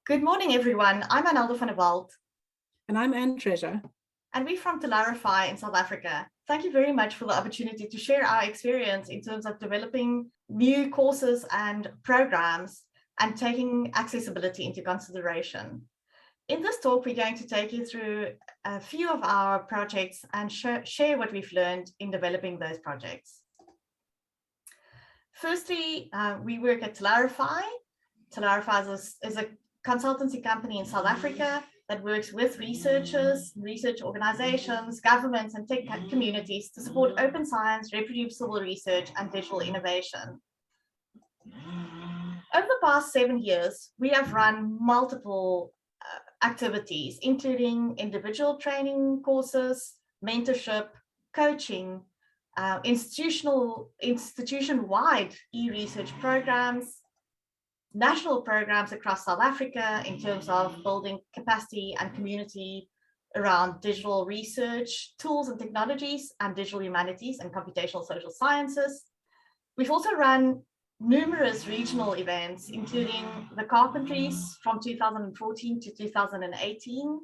Good morning, everyone. I'm Anelda van der Walt. And I'm Anne Treasure. And we're from Talarify in South Africa. Thank you very much for the opportunity to share our experience in terms of developing new courses and programs and taking accessibility into consideration. In this talk, we're going to take you through a few of our projects and share what we've learned in developing those projects. Firstly, we work at Talarify. Talarify is a consultancy company in South Africa that works with researchers, research organizations, governments, and tech communities to support open science, reproducible research, and digital innovation. Over the past 7 years, we have run multiple activities, including individual training courses, mentorship, coaching, institution-wide e-research programs, national programs across South Africa in terms of building capacity and community around digital research, tools and technologies, and digital humanities and computational social sciences. We've also run numerous regional events, including the Carpentries from 2014 to 2018.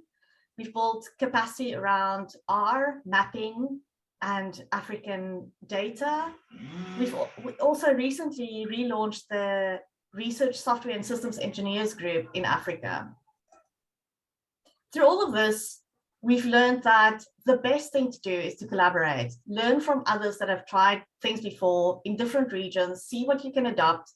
We've built capacity around R, mapping, and African data. We've also recently relaunched the Research Software and Systems Engineers Group in Africa. Through all of this, we've learned that the best thing to do is to collaborate, learn from others that have tried things before in different regions, see what you can adopt.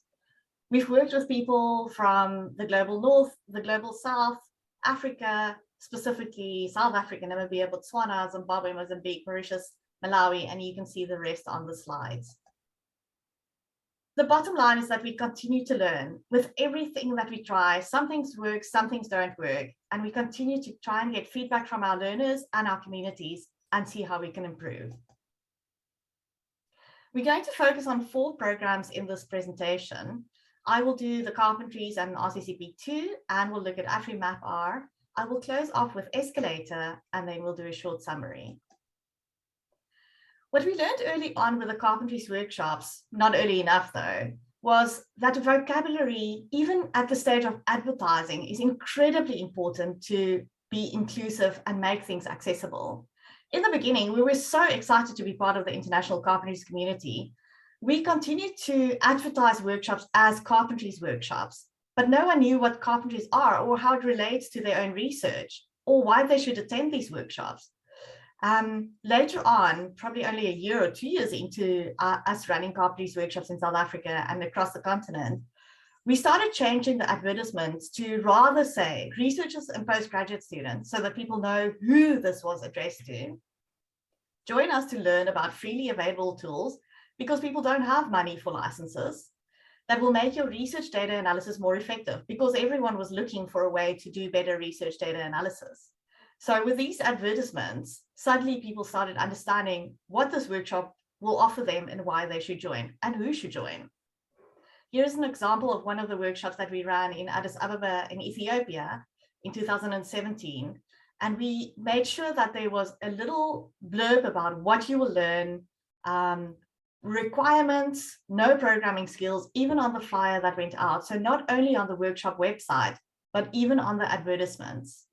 We've worked with people from the global north, the global south, Africa, specifically South Africa, Namibia, Botswana, Zimbabwe, Mozambique, Mauritius, Malawi, and you can see the rest on the slides. The bottom line is that we continue to learn. With everything that we try, some things work, some things don't work, and we continue to try and get feedback from our learners and our communities and see how we can improve. We're going to focus on 4 programs in this presentation. I will do the Carpentries and RCCP2, and we'll look at AfriMapR. I will close off with Escalator, and then we'll do a short summary. What we learned early on with the Carpentries workshops, not early enough though, was that vocabulary, even at the stage of advertising, is incredibly important to be inclusive and make things accessible. In the beginning, we were so excited to be part of the international Carpentries community. We continued to advertise workshops as Carpentries workshops, but no one knew what Carpentries are or how it relates to their own research or why they should attend these workshops. Later on, probably only a year or 2 years into us running Carpentries workshops in South Africa and across the continent, we started changing the advertisements to rather say researchers and postgraduate students so that people know who this was addressed to. Join us to learn about freely available tools because people don't have money for licenses that will make your research data analysis more effective because everyone was looking for a way to do better research data analysis. So with these advertisements, suddenly people started understanding what this workshop will offer them and why they should join and who should join. Here's an example of one of the workshops that we ran in Addis Ababa in Ethiopia in 2017. And we made sure that there was a little blurb about what you will learn, requirements, no programming skills, even on the flyer that went out. So not only on the workshop website, but even on the advertisements.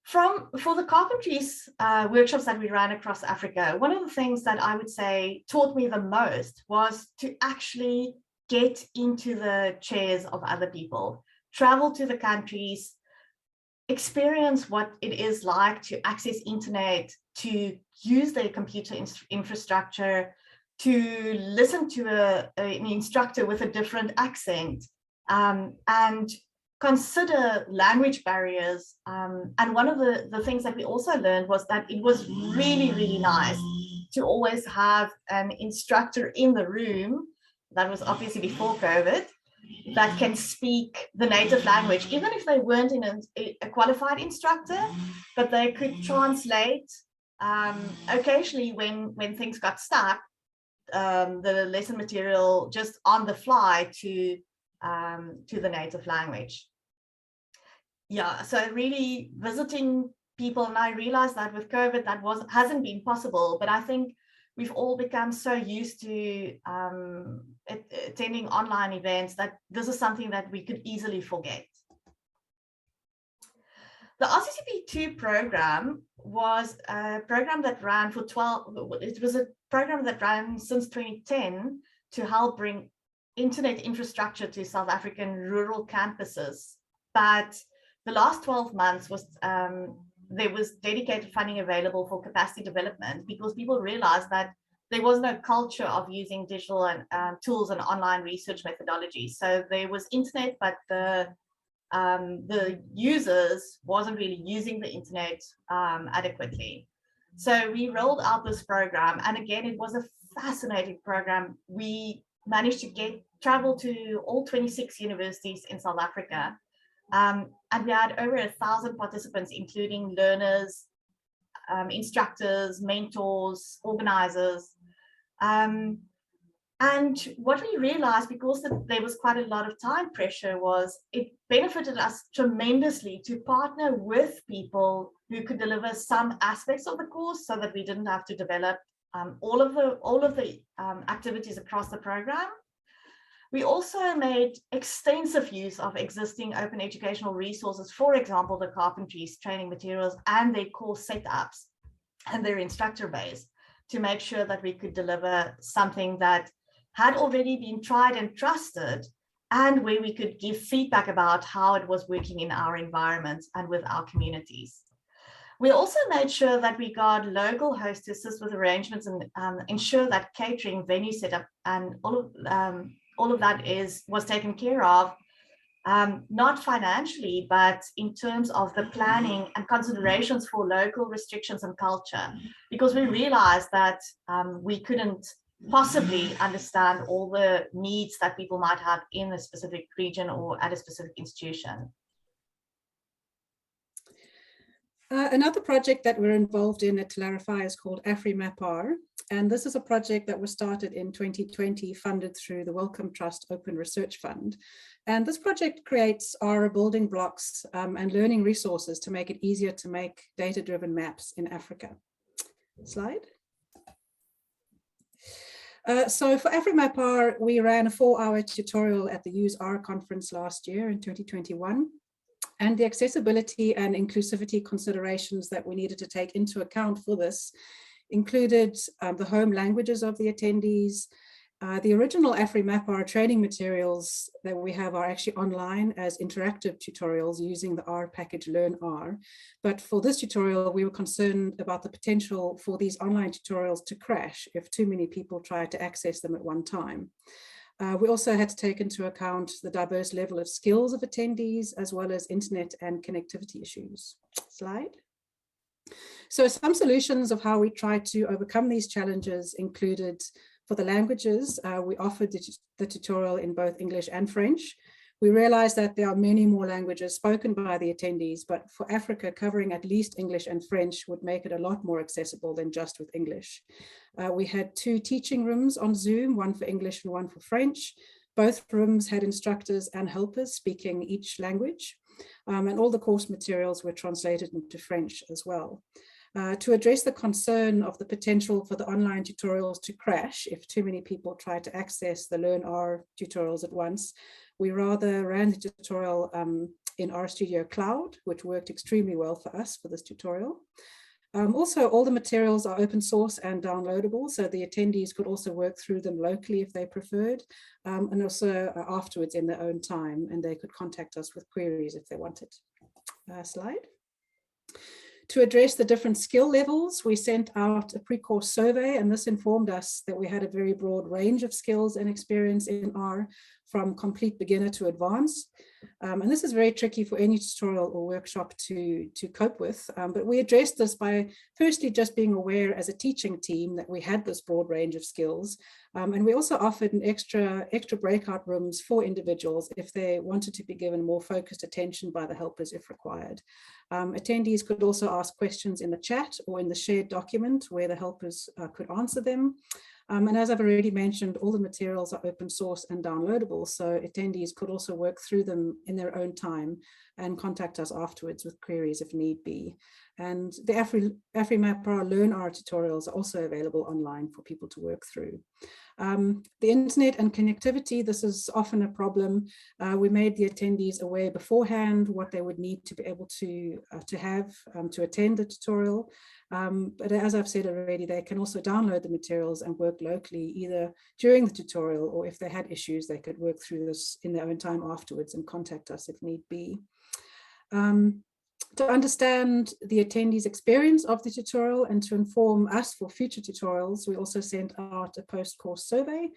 For the Carpentries workshops that we ran across Africa, one of the things that I would say taught me the most was to actually get into the chairs of other people, travel to the countries, experience what it is like to access internet, to use their computer infrastructure, to listen to an instructor with a different accent, and consider language barriers. And one of the things that we also learned was that it was really, really nice to always have an instructor in the room, that was obviously before COVID, that can speak the native language, even if they weren't a qualified instructor, but they could translate occasionally when things got stuck, the lesson material just on the fly to the native language. Yeah, so really visiting people, and I realized that with COVID that hasn't been possible, but I think we've all become so used to attending online events that this is something that we could easily forget. The RCCP2 program was a program that ran for 12, it was a program that ran since 2010 to help bring internet infrastructure to South African rural campuses. But the last 12 months was, there was dedicated funding available for capacity development because people realized that there was no culture of using digital and tools and online research methodologies. So there was internet, but the users wasn't really using the internet adequately. So we rolled out this program, and again, it was a fascinating program. We managed to travel to all 26 universities in South Africa, and we had over 1,000 participants, including learners, instructors, mentors, organizers. And what we realized, because there was quite a lot of time pressure, was it benefited us tremendously to partner with people who could deliver some aspects of the course so that we didn't have to develop all of the activities across the program. We also made extensive use of existing open educational resources, for example, the carpentries, training materials, and their course setups and their instructor base, to make sure that we could deliver something that had already been tried and trusted, and where we could give feedback about how it was working in our environments and with our communities. We also made sure that we got local hosts to assist with arrangements and ensure that catering, venue setup, and all of that was taken care of, not financially, but in terms of the planning and considerations for local restrictions and culture, because we realized that we couldn't possibly understand all the needs that people might have in a specific region or at a specific institution. Another project that we're involved in at Talarify is called AfriMapR, and this is a project that was started in 2020, funded through the Wellcome Trust Open Research Fund. And this project creates our building blocks and learning resources to make it easier to make data-driven maps in Africa. Slide. So for AfriMapR, we ran a 4-hour tutorial at the Use R conference last year in 2021. And the accessibility and inclusivity considerations that we needed to take into account for this included the home languages of the attendees. The original AfriMapR training materials that we have are actually online as interactive tutorials using the R package Learn R. But for this tutorial, we were concerned about the potential for these online tutorials to crash if too many people tried to access them at one time. We also had to take into account the diverse level of skills of attendees, as well as internet and connectivity issues. Slide. So some solutions of how we tried to overcome these challenges included, for the languages, we offered the tutorial in both English and French. We realized that there are many more languages spoken by the attendees, but for Africa, covering at least English and French would make it a lot more accessible than just with English. We had 2 teaching rooms on Zoom, one for English and one for French. Both rooms had instructors and helpers speaking each language, and all the course materials were translated into French as well. To address the concern of the potential for the online tutorials to crash if too many people try to access the Learn R tutorials at once, we rather ran the tutorial in RStudio Cloud, which worked extremely well for us for this tutorial. Also, all the materials are open source and downloadable, so the attendees could also work through them locally if they preferred, and also afterwards in their own time, and they could contact us with queries if they wanted. Slide. To address the different skill levels, we sent out a pre-course survey, and this informed us that we had a very broad range of skills and experience in R, from complete beginner to advanced. And this is very tricky for any tutorial or workshop to cope with, but we addressed this by firstly just being aware as a teaching team that we had this broad range of skills, and we also offered an extra breakout rooms for individuals if they wanted to be given more focused attention by the helpers if required. Attendees could also ask questions in the chat or in the shared document where the helpers could answer them. And as I've already mentioned, all the materials are open source and downloadable, so attendees could also work through them in their own time and contact us afterwards with queries if need be. And the AfriMapR Learn R tutorials are also available online for people to work through. The internet and connectivity, this is often a problem. We made the attendees aware beforehand what they would need to be able to have to attend the tutorial. But as I've said already, they can also download the materials and work locally, either during the tutorial, or if they had issues, they could work through this in their own time afterwards and contact us if need be. To understand the attendees' experience of the tutorial and to inform us for future tutorials, we also sent out a post-course survey,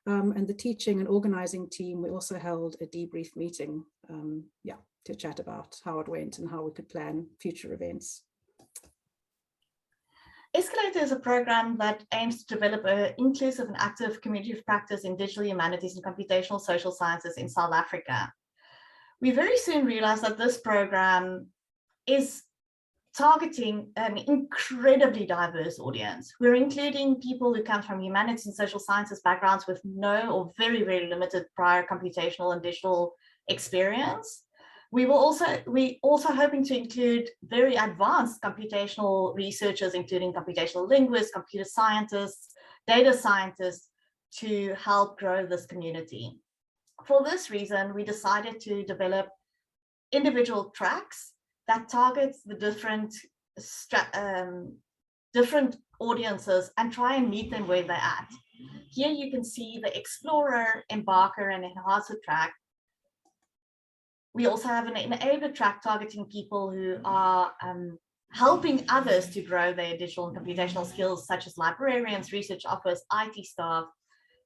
and the teaching and organizing team, we also held a debrief meeting to chat about how it went and how we could plan future events. Escalator is a program that aims to develop an inclusive and active community of practice in digital humanities and computational social sciences in South Africa. We very soon realized that this program is targeting an incredibly diverse audience. We're including people who come from humanities and social sciences backgrounds with no or very, very limited prior computational and digital experience. We're also hoping to include very advanced computational researchers, including computational linguists, computer scientists, data scientists, to help grow this community. For this reason, we decided to develop individual tracks that targets the different audiences and try and meet them where they're at. Here you can see the Explorer, Embarker, and Enhancer track. We also have an Enabler track targeting people who are helping others to grow their digital and computational skills, such as librarians, research officers, IT staff.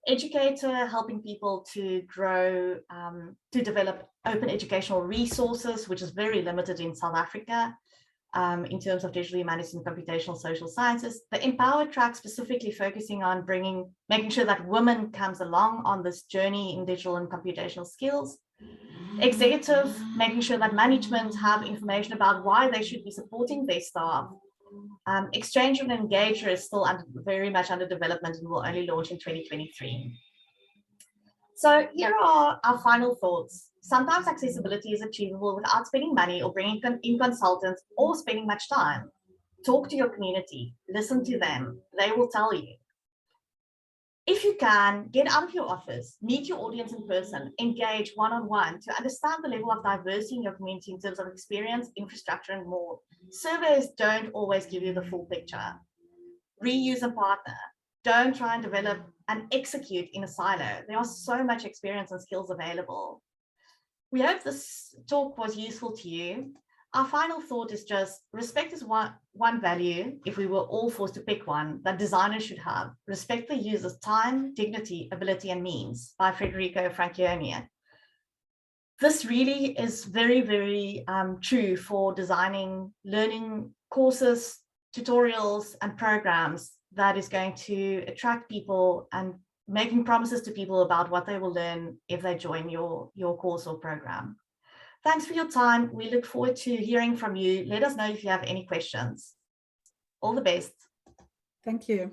Educator, helping people to grow, to develop open educational resources, which is very limited in South Africa in terms of digital humanities and computational social sciences. The Empower track specifically focusing on making sure that women comes along on this journey in digital and computational skills. Executive, making sure that management have information about why they should be supporting their staff. Exchange and Engager is still very much under development and will only launch in 2023. So here are our final thoughts. Sometimes accessibility is achievable without spending money or bringing in consultants or spending much time. Talk to your community, listen to them, they will tell you. If you can, get out of your office, meet your audience in person, engage one-on-one to understand the level of diversity in your community in terms of experience, infrastructure, and more. Surveys don't always give you the full picture. Reuse and partner. Don't try and develop and execute in a silo. There are so much experience and skills available. We hope this talk was useful to you. Our final thought is just respect is one value, if we were all forced to pick one, that designers should have. Respect the user's time, dignity, ability, and means, by Federico Francione. This really is very, very true for designing learning courses, tutorials, and programs that is going to attract people and making promises to people about what they will learn if they join your course or program. Thanks for your time. We look forward to hearing from you. Let us know if you have any questions. All the best. Thank you.